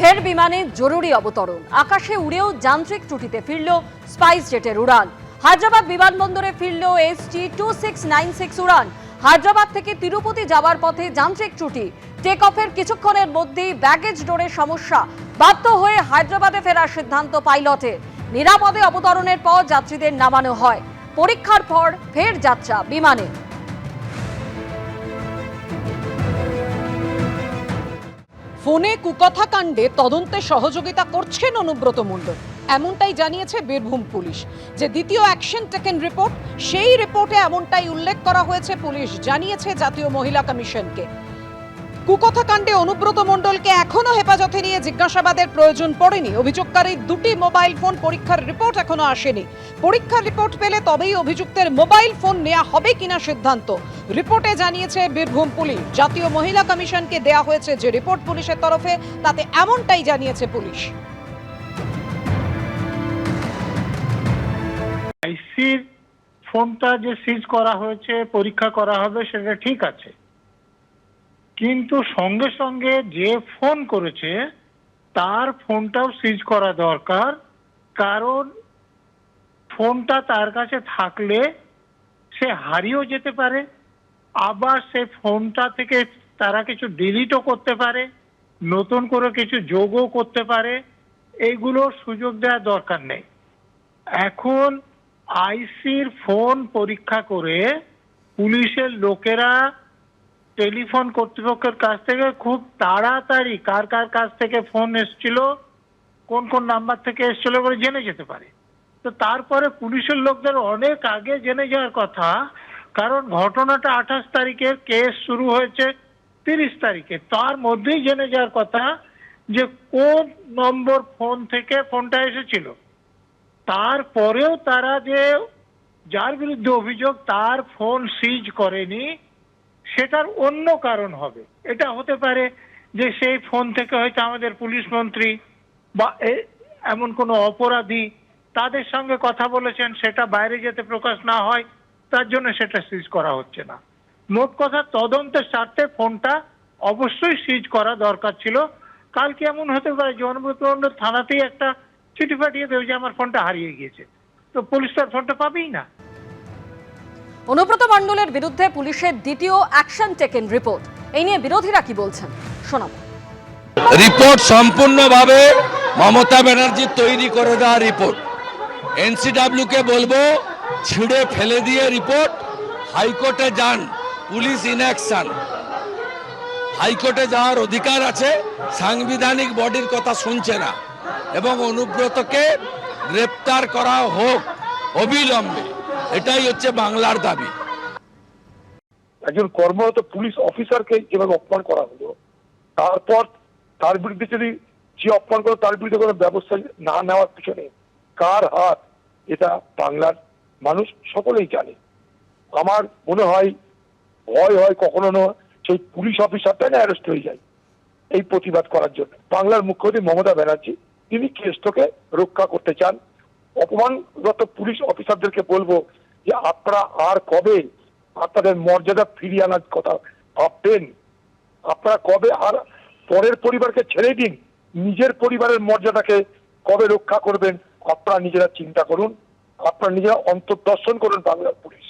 ফের বিমানে জরুরি অবতরণ, আকাশে উড়েও যান্ত্রিক ত্রুটিতে ফিরল স্পাইস জেটের উড়ান। হায়দ্রাবাদ বিমানবন্দরে ফিরল ST-2696 উড়ান। হায়দ্রাবাদ থেকে তিরুপতি যাওয়ার পথে যান্ত্রিক ত্রুটি, টেক অফের কিছুক্ষণের মধ্যেই ব্যাগেজ ডোরের সমস্যা, বাধ্য হয়ে হায়দ্রাবাদে ফেরার সিদ্ধান্ত পাইলটের। নিরাপদে অবতরণের পর যাত্রীদের নামানো হয়। পরীক্ষার পর ফের যাত্রা বিমানে। ফোনে কুকথা কাণ্ডে তদন্তে সহযোগিতা করছেন অনুব্রত মণ্ডল, এমনটাই জানিয়েছে বীরভূম পুলিশ। যে দ্বিতীয় অ্যাকশন টেকেন রিপোর্ট, সেই রিপোর্টে এমনটাই উল্লেখ করা হয়েছে। পুলিশ জানিয়েছে জাতীয় মহিলা কমিশনকে। কুকথা কাণ্ডে অনুব্রত মণ্ডলকে এখনো হেফাজতে নিয়ে জিজ্ঞাসাবাদের প্রয়োজন পড়েনি। অভিযোগকারীর দুটি মোবাইল ফোন পরীক্ষার রিপোর্ট এখনো আসেনি। পরীক্ষার রিপোর্ট পেলে তবেই অভিযুক্তের মোবাইল ফোন নেওয়া হবে কিনা সিদ্ধান্ত। রিপোর্টে জানিয়েছে বীরভূম পুলিশ। জাতীয় মহিলা কমিশনকে দেয়া হয়েছে যে রিপোর্ট পুলিশের তরফে, তাতে এমনটাই জানিয়েছে পুলিশ। আইসির ফোনটা যে সিজ করা হয়েছে, পরীক্ষা করা হবে, সেটা ঠিক আছে, কিন্তু সঙ্গে সঙ্গে যে ফোন করেছে তার ফোনটাও সিজ করা দরকার। কারণ ফোনটা তার কাছে থাকলে সে হারিয়েও যেতে পারে, আবার সে ফোনটা থেকে তারা কিছু ডিলিটও করতে পারে, নতুন করে কিছু যোগও করতে পারে। এইগুলোর সুযোগ দেওয়ার দরকার নেই। এখন আইসির ফোন পরীক্ষা করে পুলিশের লোকেরা টেলিফোন কর্তৃপক্ষের কাছ থেকে খুব তাড়াতাড়ি কার কার কাছ থেকে ফোন এসেছিল, কোন কোন নাম্বার থেকে এসেছিল বলে জেনে যেতে পারে। তো তারপরে পুলিশের লোকদের অনেক আগে জেনে যাওয়ার কথা, কারণ ঘটনাটা 28 তারিখের, কেস শুরু হয়েছে 30 তারিখে। তার মধ্যেই জেনে যাওয়ার কথা যে কোন নম্বর ফোন থেকে ফোনটা এসেছিল। তারপরেও তারা যে যার বিরুদ্ধে অভিযোগ তার ফোন সিজ করেনি, সেটার অন্য কারণ হবে। এটা হতে পারে যে সেই ফোন থেকে হয়তো আমাদের পুলিশ মন্ত্রী বা এমন কোনো অপরাধী তাদের সঙ্গে কথা বলেছেন, সেটা বাইরে যেতে প্রকাশ না হয়, তার জন্য সেটা সিজ করা হচ্ছে না। মোট কথা, তদন্তের স্বার্থে ফোনটা অবশ্যই সিজ করা দরকার ছিল। কালকে এমন হতে পারে যে অনুব্রত মণ্ডল থানাতেই একটা চিঠি পাঠিয়ে দেবে যে আমার ফোনটা হারিয়ে গিয়েছে, তো পুলিশ তার ফোনটা পাবেই না। অনুব্রত মণ্ডলের বিরুদ্ধে পুলিশের দ্বিতীয় অ্যাকশন টেকেন রিপোর্ট, এই নিয়ে বিরোধীরা কি বলছেন শোনাবো। রিপোর্ট সম্পূর্ণভাবে মমতা ব্যানার্জি তৈরি করে দেওয়া রিপোর্ট। এনসিডব্লিউ কে বলবো ছিঁড়ে ফেলে দিয়ে রিপোর্ট হাইকোর্টে যান। পুলিশ ইনঅ্যাকশন, হাইকোর্টে যাওয়ার অধিকার আছে, সাংবিধানিক বডির কথা শুনছে না, এবং অনুব্রতকে গ্রেপ্তার করা হোক অবিলম্বে, এটাই হচ্ছে বাংলার দাবি। একজন কর্মরত পুলিশ অফিসারকে যেভাবে অপমান করা হলো, তারপর তার বিরুদ্ধে যদি যে অপমান করো তার বিরুদ্ধে কোনো ব্যবস্থা না নেওয়ার পিছনে কার হাত, এটা বাংলার মানুষ সকলেই জানে। আমার মনে হয় ভয় হয় কখনো না সেই পুলিশ অফিসারটাই না অ্যারেস্ট হয়ে যায় এই প্রতিবাদ করার জন্য। বাংলার মুখ্যমন্ত্রী মমতা ব্যানার্জি তিনি কেসটাকে রক্ষা করতে চান। অপমানরত পুলিশ অফিসারদেরকে বলবো যে আপনারা আর কবে আপনাদের মর্যাদা ফিরিয়ে আনার কথা ভাববেন? আপনারা কবে আর পরের পরিবারকে ছেড়ে দিন, নিজের পরিবারের মর্যাদাকে কবে রক্ষা করবেন? আপনারা নিজেরা চিন্তা করুন, আপনারা নিজেরা অন্তর্দর্শন করুন বাংলার পুলিশ।